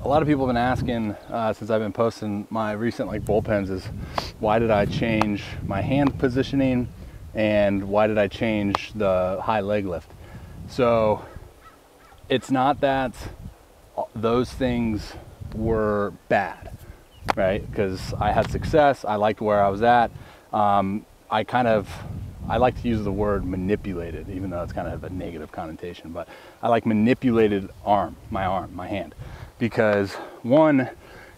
a lot of people have been asking since I've been posting my recent bullpens is why did I change my hand positioning and why did I change the high leg lift? So it's not that those things were bad, right? Because I had success, I liked where I was at. I like to use the word manipulated, even though it's kind of a negative connotation, but I like manipulated my hand, because one,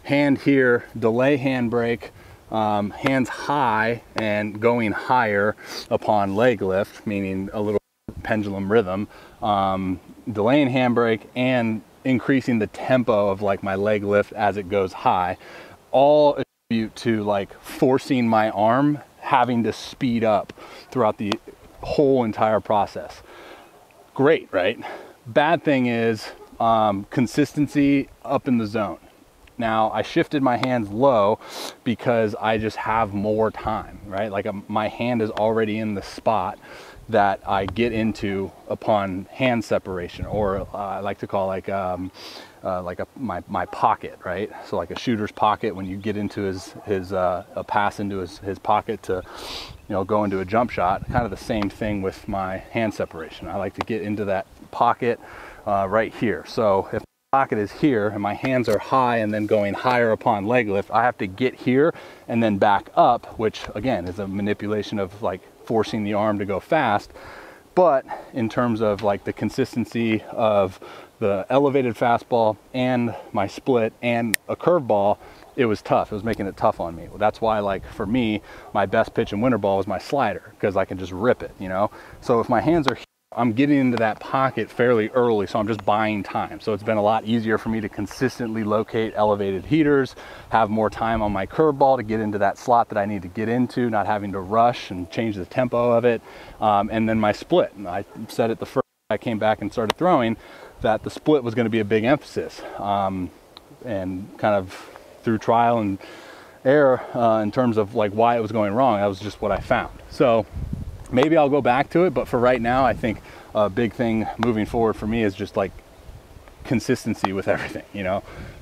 hand here, delay handbrake, hands high and going higher upon leg lift, meaning a little pendulum rhythm, delaying handbrake and increasing the tempo of my leg lift as it goes high, all attribute to forcing my arm having to speed up throughout the whole entire process. Great, right? Bad thing is consistency up in the zone. Now I shifted my hands low because I just have more time, right? My hand is already in the spot that I get into upon hand separation, or I like to call my pocket, right? So like a shooter's pocket, when you get into a pass into his pocket to go into a jump shot, kind of the same thing with my hand separation. I like to get into that pocket right here. So if my pocket is here and my hands are high and then going higher upon leg lift, I have to get here and then back up, which again is a manipulation of forcing the arm to go fast. But in terms of the consistency of the elevated fastball and my split and a curveball, it was tough. It was making it tough on me. That's why for me, my best pitch in winter ball is my slider, because I can just rip it, So if my hands are here, I'm getting into that pocket fairly early, so I'm just buying time. So it's been a lot easier for me to consistently locate elevated heaters, have more time on my curveball to get into that slot that I need to get into, not having to rush and change the tempo of it. And then my split, and I said it the first time I came back and started throwing, that the split was going to be a big emphasis. And kind of through trial and error in terms of why it was going wrong, that was just what I found. So maybe I'll go back to it, but for right now, I think a big thing moving forward for me is just consistency with everything,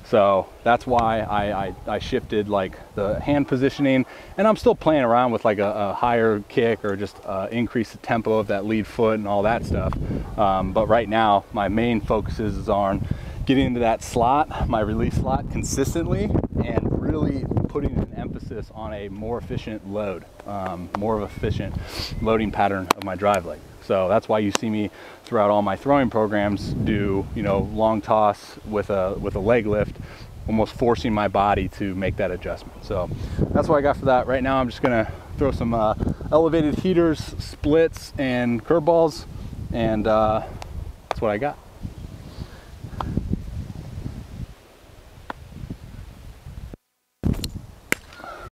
So that's why I shifted the hand positioning, and I'm still playing around with a higher kick or just increase the tempo of that lead foot and all that stuff. But right now, my main focus is on getting into that slot, my release slot consistently, and really putting an emphasis on a more efficient load, more of an efficient loading pattern of my drive leg. So that's why you see me throughout all my throwing programs do, long toss with a leg lift, almost forcing my body to make that adjustment. So that's what I got for that. Right now I'm just gonna throw some elevated heaters, splits, and curveballs, and that's what I got.